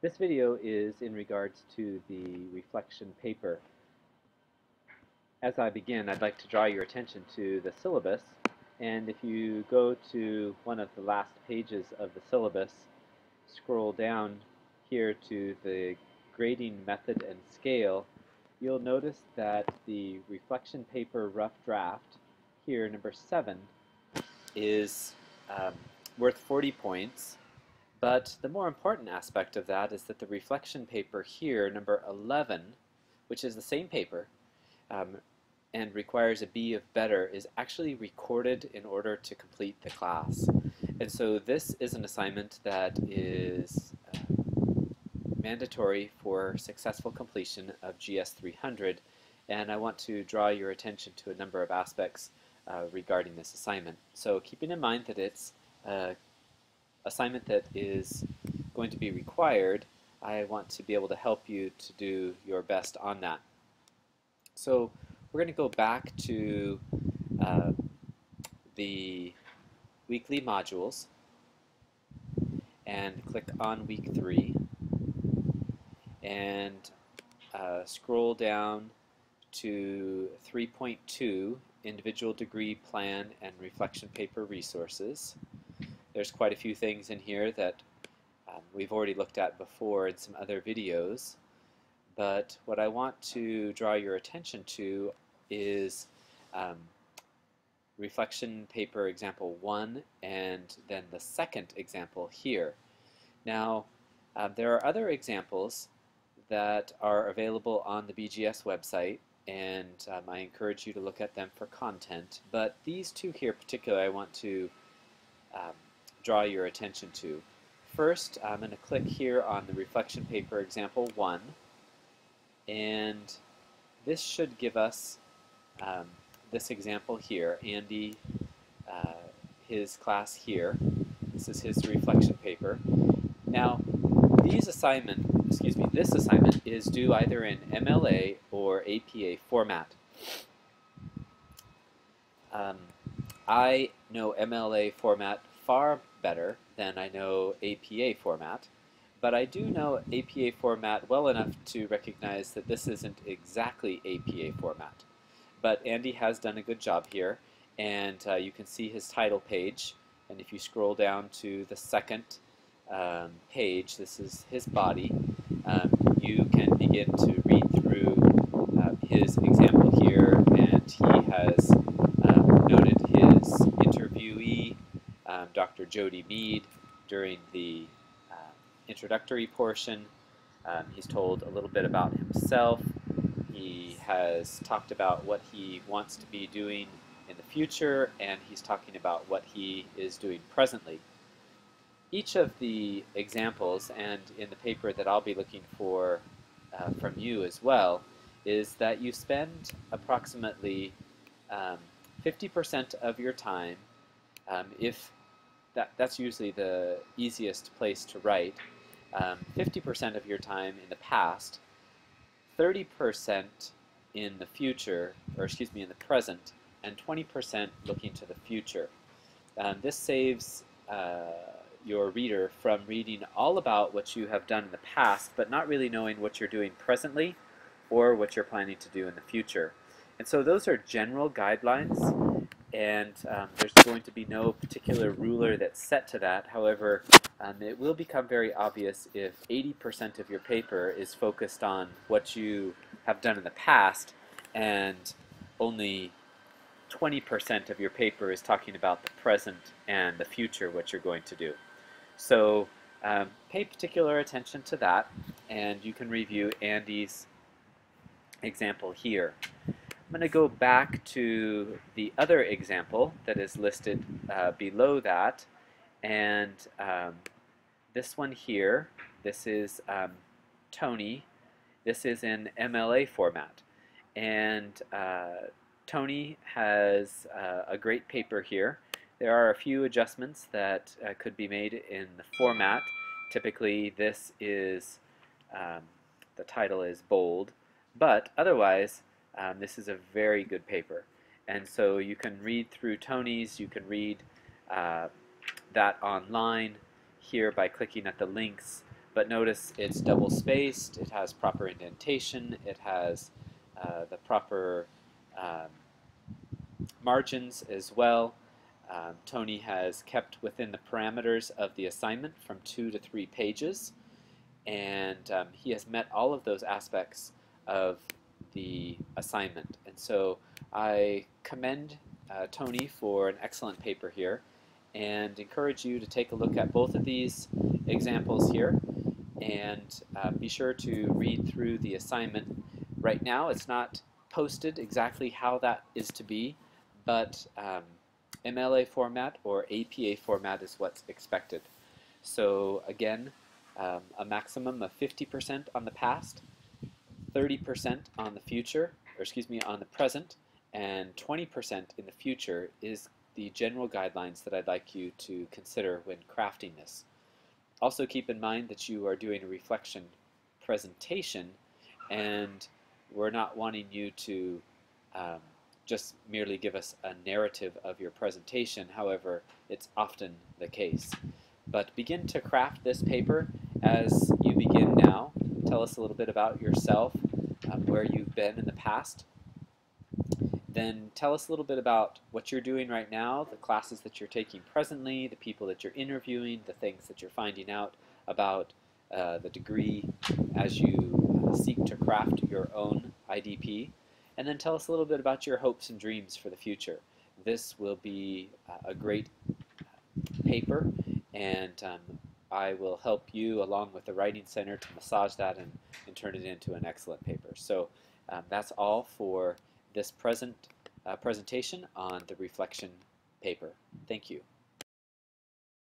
This video is in regards to the reflection paper. As I begin, I'd like to draw your attention to the syllabus, and if you go to one of the last pages of the syllabus, scroll down here to the grading method and scale, you'll notice that the reflection paper rough draft, here number 7, is worth 40 points. But the more important aspect of that is that the reflection paper here, number 11, which is the same paper and requires a B of better, is actually recorded in order to complete the class. And so this is an assignment that is mandatory for successful completion of GS 300, and I want to draw your attention to a number of aspects regarding this assignment. So keeping in mind that it's assignment that is going to be required, I want to be able to help you to do your best on that. So we're going to go back to the weekly modules and click on week 3 and scroll down to 3.2 individual degree plan and reflection paper resources. There's quite a few things in here that we've already looked at before in some other videos, but what I want to draw your attention to is reflection paper example 1 and then the second example here. Now there are other examples that are available on the BGS website, and I encourage you to look at them for content, but these two here particularly I want to draw your attention to. First, I'm going to click here on the reflection paper example 1, and this should give us this example here. Andy, his class here. This is his reflection paper. Now, this assignment is due either in MLA or APA format. I know MLA format far better than I know APA format, but I do know APA format well enough to recognize that this isn't exactly APA format. But Andy has done a good job here, and you can see his title page, and if you scroll down to the second page, this is his body, you can begin to read through his example here, and he has noted his interviewee, Dr. Jody Mead, during the introductory portion. He's told a little bit about himself. He has talked about what he wants to be doing in the future, and he's talking about what he is doing presently. Each of the examples, and in the paper that I'll be looking for from you as well, is that you spend approximately 50% of your time, if that's usually the easiest place to write, 50% of your time in the past, 30% in the future, or excuse me, in the present, and 20% looking to the future. This saves your reader from reading all about what you have done in the past, but not really knowing what you're doing presently or what you're planning to do in the future. And so those are general guidelines, and there's going to be no particular ruler that's set to that. However, it will become very obvious if 80% of your paper is focused on what you have done in the past and only 20% of your paper is talking about the present and the future, what you're going to do. So pay particular attention to that, and you can review Andy's example here. I'm going to go back to the other example that is listed below that, and this one here, this is Tony. This is in MLA format, and Tony has a great paper here. There are a few adjustments that could be made in the format. Typically this is, the title is bold, but otherwise this is a very good paper. And so you can read through Tony's, you can read that online here by clicking at the links but notice it's double spaced, it has proper indentation, it has the proper um, margins as well. Tony has kept within the parameters of the assignment from 2 to 3 pages, and he has met all of those aspects of the assignment. And so I commend Tony for an excellent paper here and encourage you to take a look at both of these examples here and be sure to read through the assignment. Right now it's not posted exactly how that is to be, but MLA format or APA format is what's expected. So again, a maximum of 50% on the past, 30% on the future, or excuse me, on the present, and 20% in the future is the general guidelines that I'd like you to consider when crafting this. Also keep in mind that you are doing a reflection presentation, and we're not wanting you to just merely give us a narrative of your presentation. However, it's often the case. But begin to craft this paper as you begin now. Tell us a little bit about yourself, where you've been in the past. Then tell us a little bit about what you're doing right now, the classes that you're taking presently, the people that you're interviewing, the things that you're finding out about the degree as you seek to craft your own IDP. And then tell us a little bit about your hopes and dreams for the future. This will be a great paper, and I will help you along with the Writing Center to massage that and turn it into an excellent paper. So that's all for this presentation on the reflection paper. Thank you.